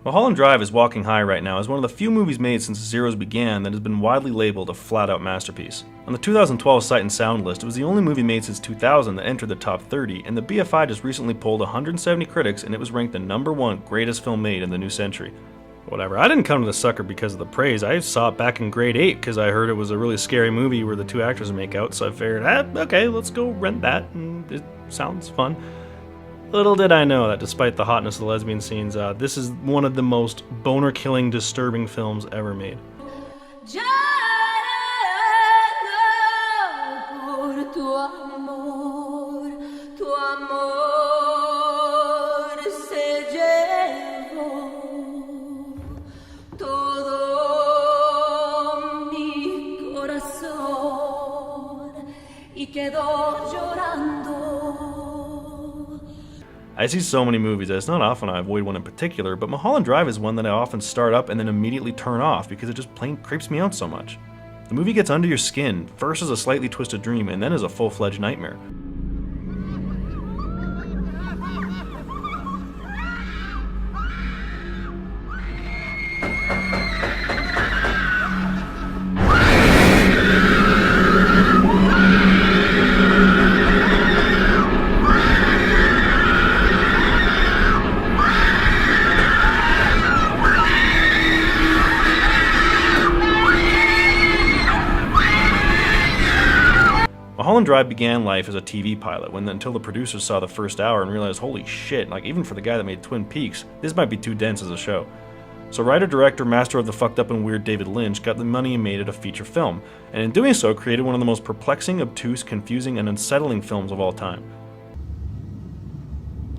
Mulholland Drive is walking high right now as one of the few movies made since Zeros began that has been widely labeled a flat-out masterpiece. On the 2012 Sight and Sound list, it was the only movie made since 2000 that entered the top 30, and the BFI just recently polled 170 critics and it was ranked the #1 greatest film made in the new century. Whatever, I didn't come to the sucker because of the praise. I saw it back in grade 8 because I heard it was a really scary movie where the two actors make out, so I figured, okay, let's go rent that, and it sounds fun. Little did I know that despite the hotness of the lesbian scenes, this is one of the most boner-killing, disturbing films ever made. I see so many movies that it's not often I avoid one in particular, but Mulholland Drive is one that I often start up and then immediately turn off because it just plain creeps me out so much. The movie gets under your skin, first as a slightly twisted dream and then as a full-fledged nightmare. Mulholland Drive began life as a TV pilot until the producers saw the first hour and realized, holy shit, like even for the guy that made Twin Peaks, this might be too dense as a show. So writer-director, master of the fucked up and weird David Lynch got the money and made it a feature film, and in doing so created one of the most perplexing, obtuse, confusing, and unsettling films of all time.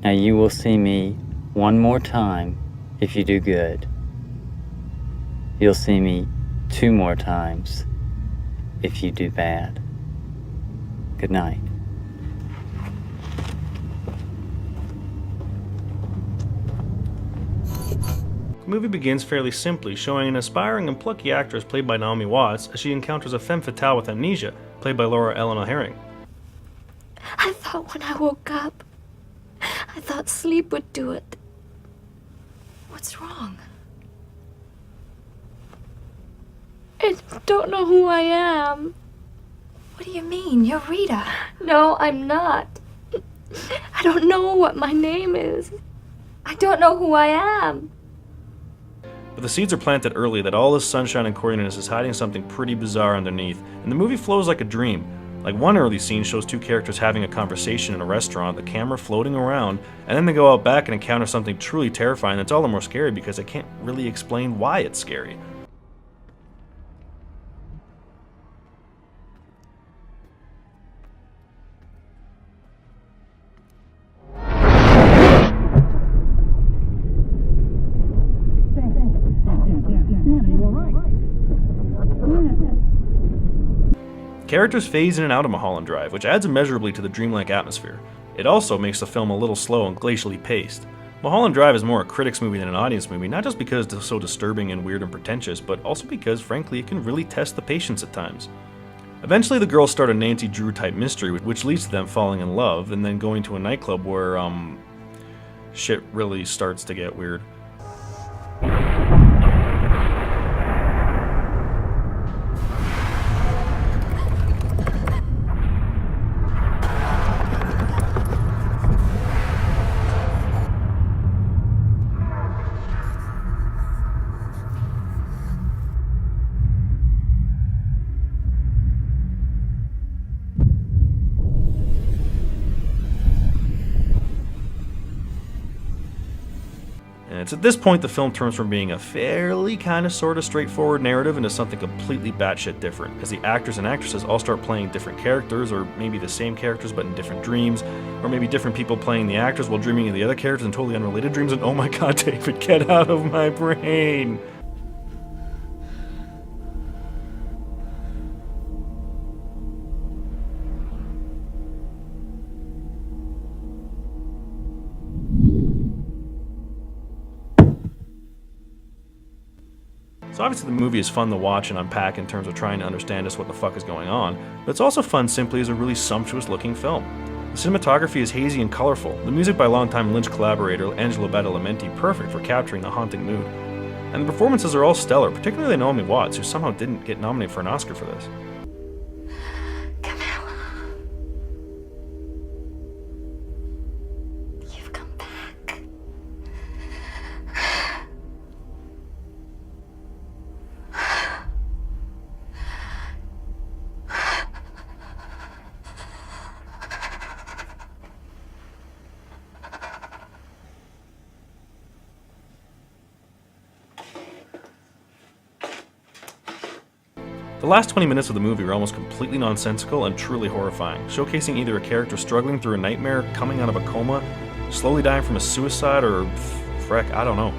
Now you will see me one more time if you do good. You'll see me 2 more times if you do bad. Good night. The movie begins fairly simply, showing an aspiring and plucky actress played by Naomi Watts as she encounters a femme fatale with amnesia, played by Laura Eleanor Herring. I thought when I woke up, I thought sleep would do it. What's wrong? I don't know who I am. What do you mean? You're Rita. No, I'm not. I don't know what my name is. I don't know who I am. But the seeds are planted early that all this sunshine and corniness is hiding something pretty bizarre underneath, and the movie flows like a dream. Like one early scene shows 2 characters having a conversation in a restaurant, the camera floating around, and then they go out back and encounter something truly terrifying that's all the more scary because they can't really explain why it's scary. Characters phase in and out of Mulholland Drive, which adds immeasurably to the dreamlike atmosphere. It also makes the film a little slow and glacially paced. Mulholland Drive is more a critic's movie than an audience movie, not just because it's so disturbing and weird and pretentious, but also because, frankly, it can really test the patience at times. Eventually, the girls start a Nancy Drew type mystery, which leads to them falling in love, and then going to a nightclub where, shit really starts to get weird. And it's at this point the film turns from being a fairly kind of sort of straightforward narrative into something completely batshit different, as the actors and actresses all start playing different characters, or maybe the same characters but in different dreams, or maybe different people playing the actors while dreaming of the other characters in totally unrelated dreams, and oh my god, David, get out of my brain! So obviously the movie is fun to watch and unpack in terms of trying to understand just what the fuck is going on, but it's also fun simply as a really sumptuous looking film. The cinematography is hazy and colorful, the music by longtime Lynch collaborator Angelo Badalamenti perfect for capturing the haunting mood. And the performances are all stellar, particularly Naomi Watts, who somehow didn't get nominated for an Oscar for this. Camilla. You've come back. The last 20 minutes of the movie are almost completely nonsensical and truly horrifying, showcasing either a character struggling through a nightmare, coming out of a coma, slowly dying from a suicide, or freck, I don't know.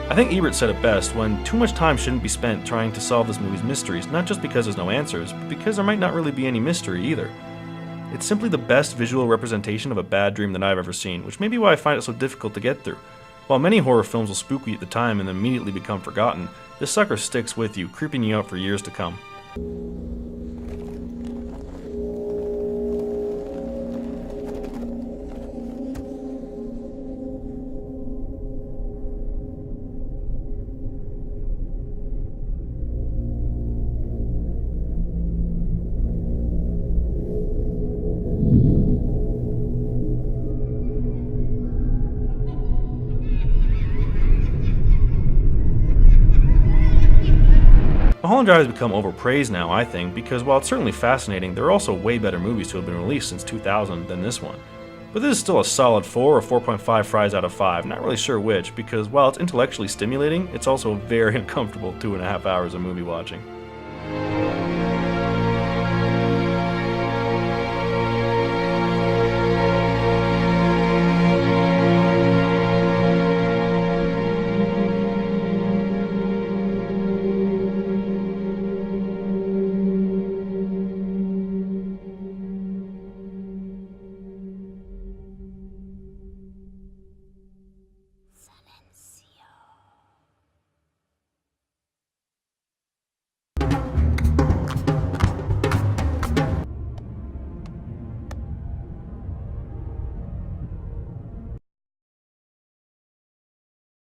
I think Ebert said it best when too much time shouldn't be spent trying to solve this movie's mysteries, not just because there's no answers, but because there might not really be any mystery either. It's simply the best visual representation of a bad dream that I've ever seen, which may be why I find it so difficult to get through. While many horror films will spook you at the time and then immediately become forgotten, this sucker sticks with you, creeping you out for years to come. Mulholland Drive has become overpraised now, I think, because while it's certainly fascinating, there are also way better movies to have been released since 2000 than this one. But this is still a solid 4 or 4.5 fries out of 5, not really sure which, because while it's intellectually stimulating, it's also very uncomfortable 2.5 hours of movie watching.